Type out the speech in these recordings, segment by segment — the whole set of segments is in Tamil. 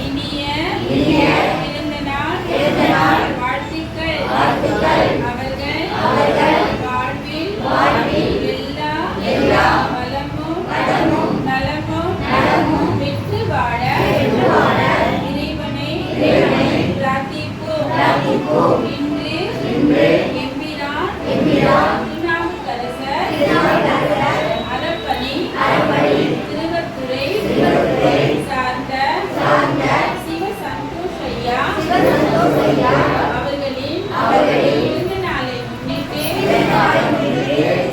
இனிய பிறந்த நாள் வாழ்த்துக்கள். அவர்கள் வாழ்வில் எல்லா வளமும் நலமும் பெற்று வாழ இறைவனை பிரார்த்திப்போம். இன்று எம்பிரான் திருநாவுக்கரசர் அறப்பணி திருவத்துறை சார்ந்த சிவ சந்தோஷ் ஐயா அவர்களின் பிறந்த நாளை முன்னிட்டு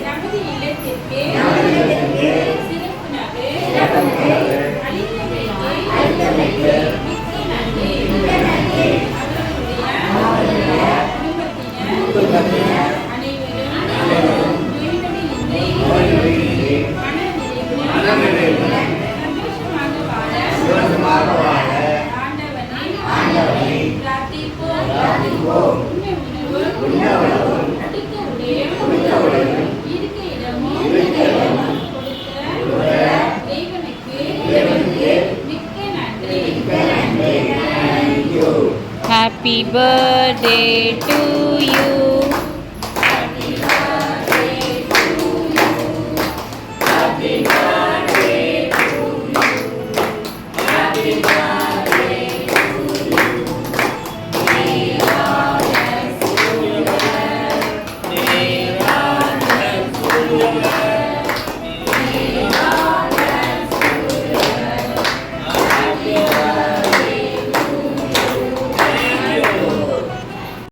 நமது இல்லத்திற்கு சிறப்பு நகை அளித்தமைக்கு மிக்க நன்றி. அவர்களுடைய குடும்பத்தினர் அனைவரும் நோய்நொடியின்றி மனநிறைவுடன் சந்தோஷமாக வாழ ஆண்டவனை பிரார்த்திப்போம். உண்ண உணவும் உடுக்க உடையும் இருக்க இடமும் கொடுத்த இறைவனுக்கு மிக்க நன்றி. Happy birthday to you. Happy birthday to you. Happy birthday to you. Happy birthday.